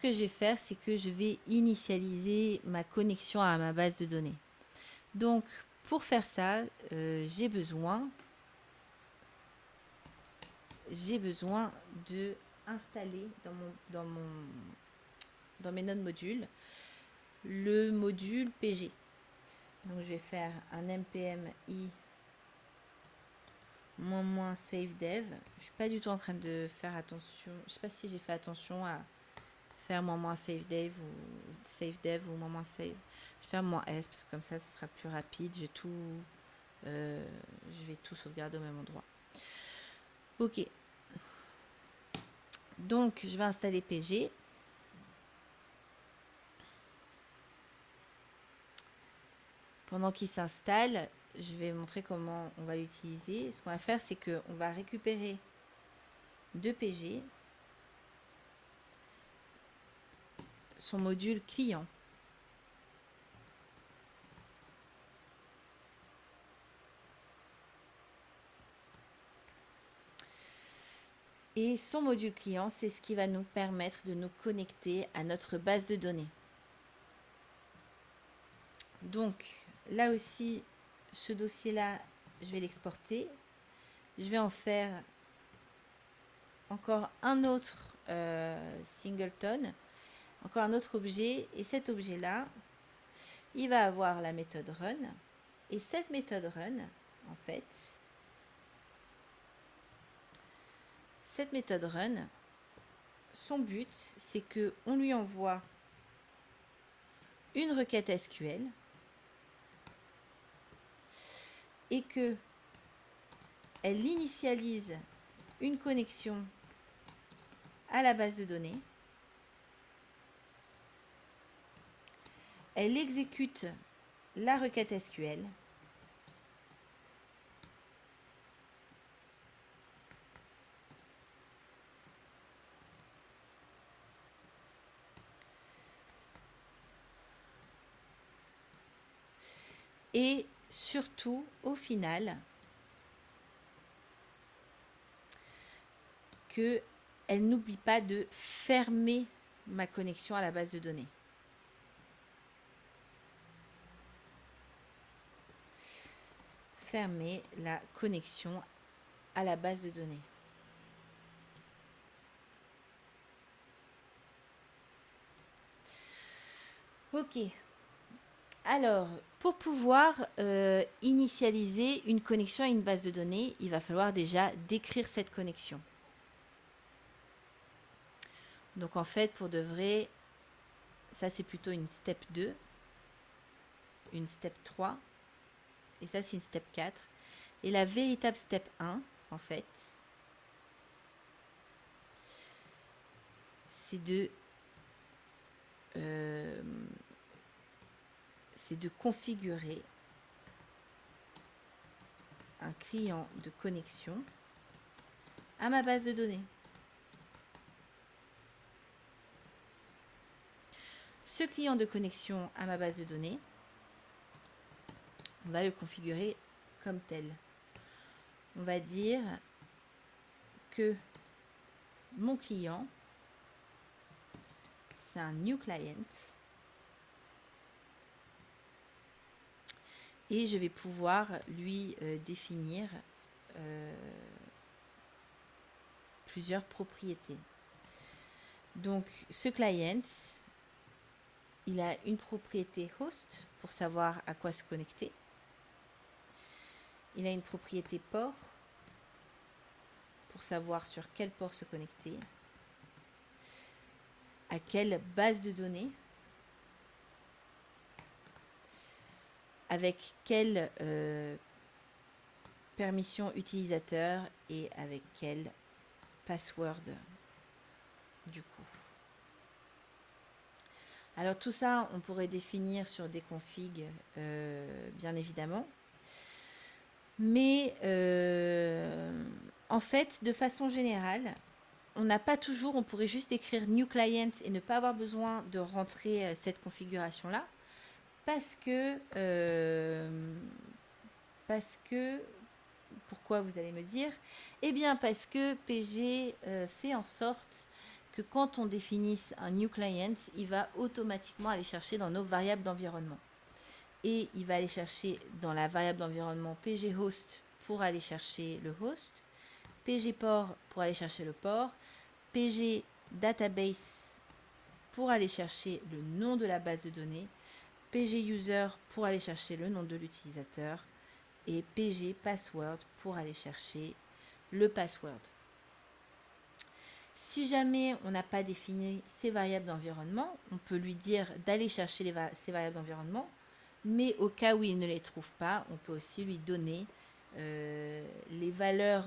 que je vais faire, c'est que je vais initialiser ma connexion à ma base de données. Donc, pour faire ça, j'ai besoin de installer dans mes nodes modules le module PG. Donc, je vais faire un npm i -savedev. Je suis pas du tout en train de faire attention. Je sais pas si j'ai fait attention à faire -savedev ou -save. Je vais faire -s parce que comme ça, ce sera plus rapide. Je vais tout sauvegarder au même endroit. Ok. Donc, je vais installer PG. Pendant qu'il s'installe, je vais montrer comment on va l'utiliser. Ce qu'on va faire, c'est qu'on va récupérer de PG son module client. Et son module client, c'est ce qui va nous permettre de nous connecter à notre base de données. Donc, là aussi, ce dossier-là, je vais l'exporter. Je vais en faire encore un autre singleton, encore un autre objet. Et cet objet-là, il va avoir la méthode run. Et cette méthode run, en fait, cette méthode run, son but, c'est qu'on lui envoie une requête SQL et que elle initialise une connexion à la base de données. Elle exécute la requête SQL. Et surtout, au final, qu'elle n'oublie pas de fermer ma connexion à la base de données. Fermer la connexion à la base de données. Ok. Alors, pour pouvoir initialiser une connexion à une base de données, il va falloir déjà décrire cette connexion. Donc en fait, pour de vrai, ça c'est plutôt une step 2, une step 3, et ça c'est une step 4. Et la véritable step 1, en fait, c'est de configurer un client de connexion à ma base de données. Ce client de connexion à ma base de données, on va le configurer comme tel. On va dire que mon client, c'est un new client. Et je vais pouvoir lui définir plusieurs propriétés. Donc, ce client, il a une propriété host pour savoir à quoi se connecter. Il a une propriété port pour savoir sur quel port se connecter, à quelle base de données, avec quelle permission utilisateur et avec quel password du coup. Alors tout ça, on pourrait définir sur des configs, bien évidemment. Mais en fait, de façon générale, on n'a pas toujours, on pourrait juste écrire new client et ne pas avoir besoin de rentrer cette configuration-là. Parce que, pourquoi vous allez me dire? Eh bien parce que PG fait en sorte que quand on définisse un new client, il va automatiquement aller chercher dans nos variables d'environnement. Et il va aller chercher dans la variable d'environnement pghost pour aller chercher le host, pgport pour aller chercher le port, pgdatabase pour aller chercher le nom de la base de données, pguser pour aller chercher le nom de l'utilisateur et pgpassword pour aller chercher le password. Si jamais on n'a pas défini ces variables d'environnement, on peut lui dire d'aller chercher ces variables d'environnement, mais au cas où il ne les trouve pas, on peut aussi lui donner les valeurs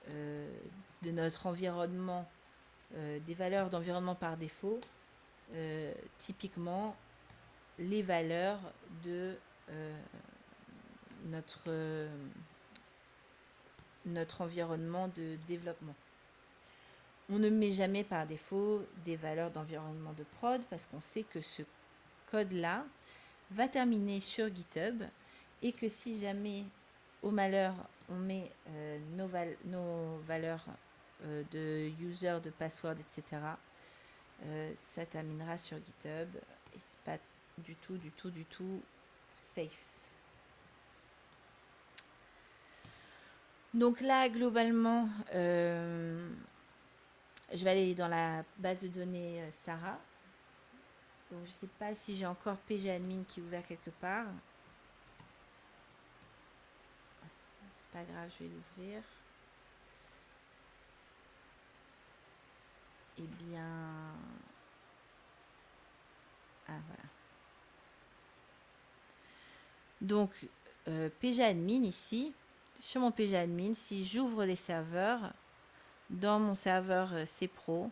de notre environnement, des valeurs d'environnement par défaut, typiquement les valeurs de notre environnement de développement. On ne met jamais par défaut des valeurs d'environnement de prod parce qu'on sait que ce code-là va terminer sur GitHub et que si jamais, au malheur, on met nos valeurs de user, de password, etc., ça terminera sur GitHub et c'est pas du tout safe. Donc là, globalement, je vais aller dans la base de données Sarah. Donc je ne sais pas si j'ai encore pgadmin qui est ouvert quelque part. C'est pas grave, je vais l'ouvrir. Eh bien... Ah voilà. Donc pgadmin ici, sur mon pgadmin, si j'ouvre les serveurs, dans mon serveur cpro,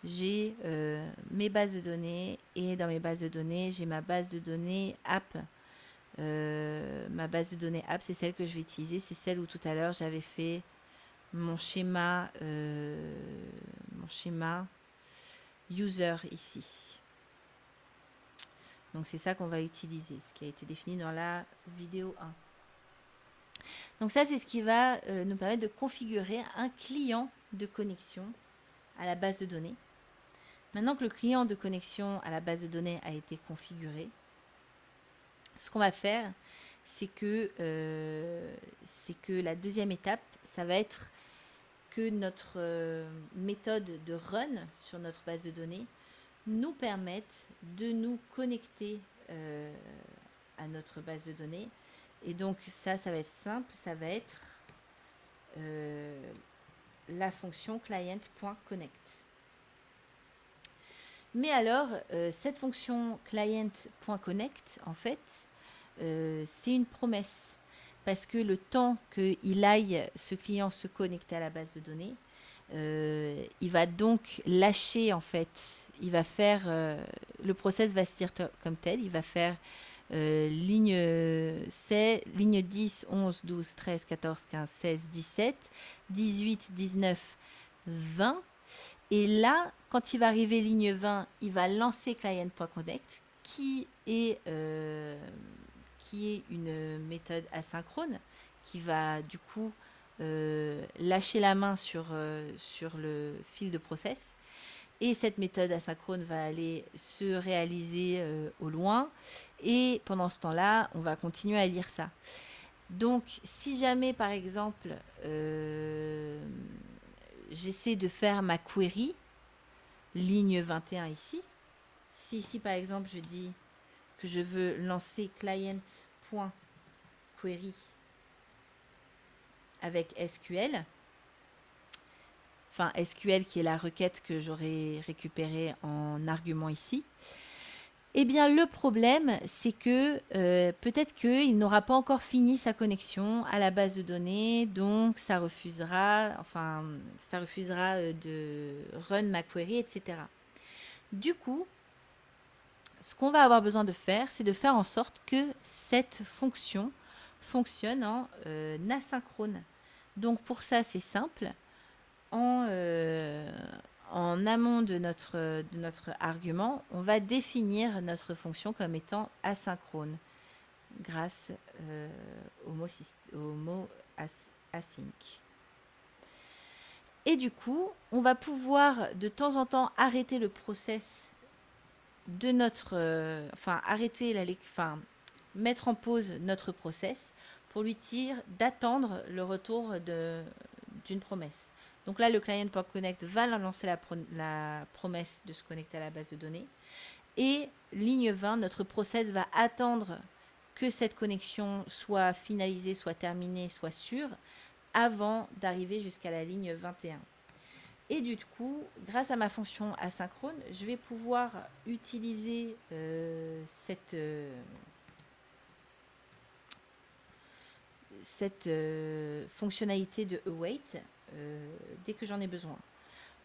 j'ai mes bases de données et dans mes bases de données, j'ai ma base de données app. Ma base de données app, c'est celle que je vais utiliser. C'est celle où tout à l'heure, j'avais fait mon schéma user ici. Donc, c'est ça qu'on va utiliser, ce qui a été défini dans la vidéo 1. Donc, ça, c'est ce qui va nous permettre de configurer un client de connexion à la base de données. Maintenant que le client de connexion à la base de données a été configuré, ce qu'on va faire, c'est que la deuxième étape, ça va être que notre méthode de run sur notre base de données nous permette de nous connecter à notre base de données. Et donc ça va être simple, ça va être la fonction client.connect. Mais alors, cette fonction client.connect, en fait, c'est une promesse. Parce que le temps qu'il aille, ce client, se connecter à la base de données, il va donc lâcher, en fait, il va faire, le process va se dire comme tel, il va faire ligne 10, 11, 12, 13, 14, 15, 16, 17, 18, 19, 20. Et là, quand il va arriver ligne 20, il va lancer client.connect, qui est une méthode asynchrone, qui va du coup lâcher la main sur le fil de process. Et cette méthode asynchrone va aller se réaliser au loin. Et pendant ce temps-là, on va continuer à lire ça. Donc, si jamais, par exemple, j'essaie de faire ma query, ligne 21 ici. Si ici, par exemple, je dis que je veux lancer client.query avec SQL, enfin SQL qui est la requête que j'aurais récupérée en argument ici, eh bien le problème c'est que peut-être qu'il n'aura pas encore fini sa connexion à la base de données, donc ça refusera de run ma query, etc. Du coup, ce qu'on va avoir besoin de faire, c'est de faire en sorte que cette fonction fonctionne en asynchrone. Donc pour ça, c'est simple. En amont de notre argument, on va définir notre fonction comme étant asynchrone grâce au mot async. Et du coup, on va pouvoir de temps en temps arrêter le process de notre... mettre en pause notre process pour lui dire d'attendre le retour d'une promesse. Donc là, le client.connect va lancer la promesse de se connecter à la base de données. Et ligne 20, notre process va attendre que cette connexion soit finalisée, soit terminée, soit sûre, avant d'arriver jusqu'à la ligne 21. Et du coup, grâce à ma fonction asynchrone, je vais pouvoir utiliser cette fonctionnalité de await dès que j'en ai besoin.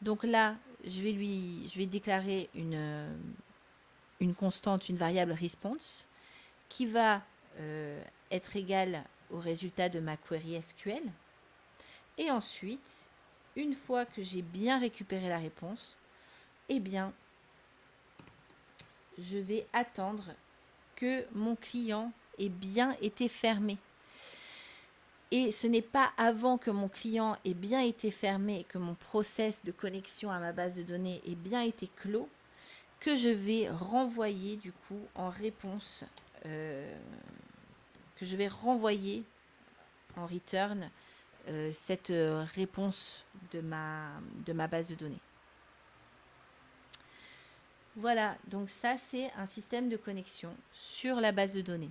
Donc là, je vais déclarer une constante, une variable response qui va être égale au résultat de ma query SQL. Et ensuite, une fois que j'ai bien récupéré la réponse, eh bien, je vais attendre que mon client ait bien été fermé. Et ce n'est pas avant que mon client ait bien été fermé et que mon process de connexion à ma base de données ait bien été clos que je vais renvoyer du coup en réponse, que je vais renvoyer en return cette réponse de ma base de données. Voilà, donc ça c'est un système de connexion sur la base de données.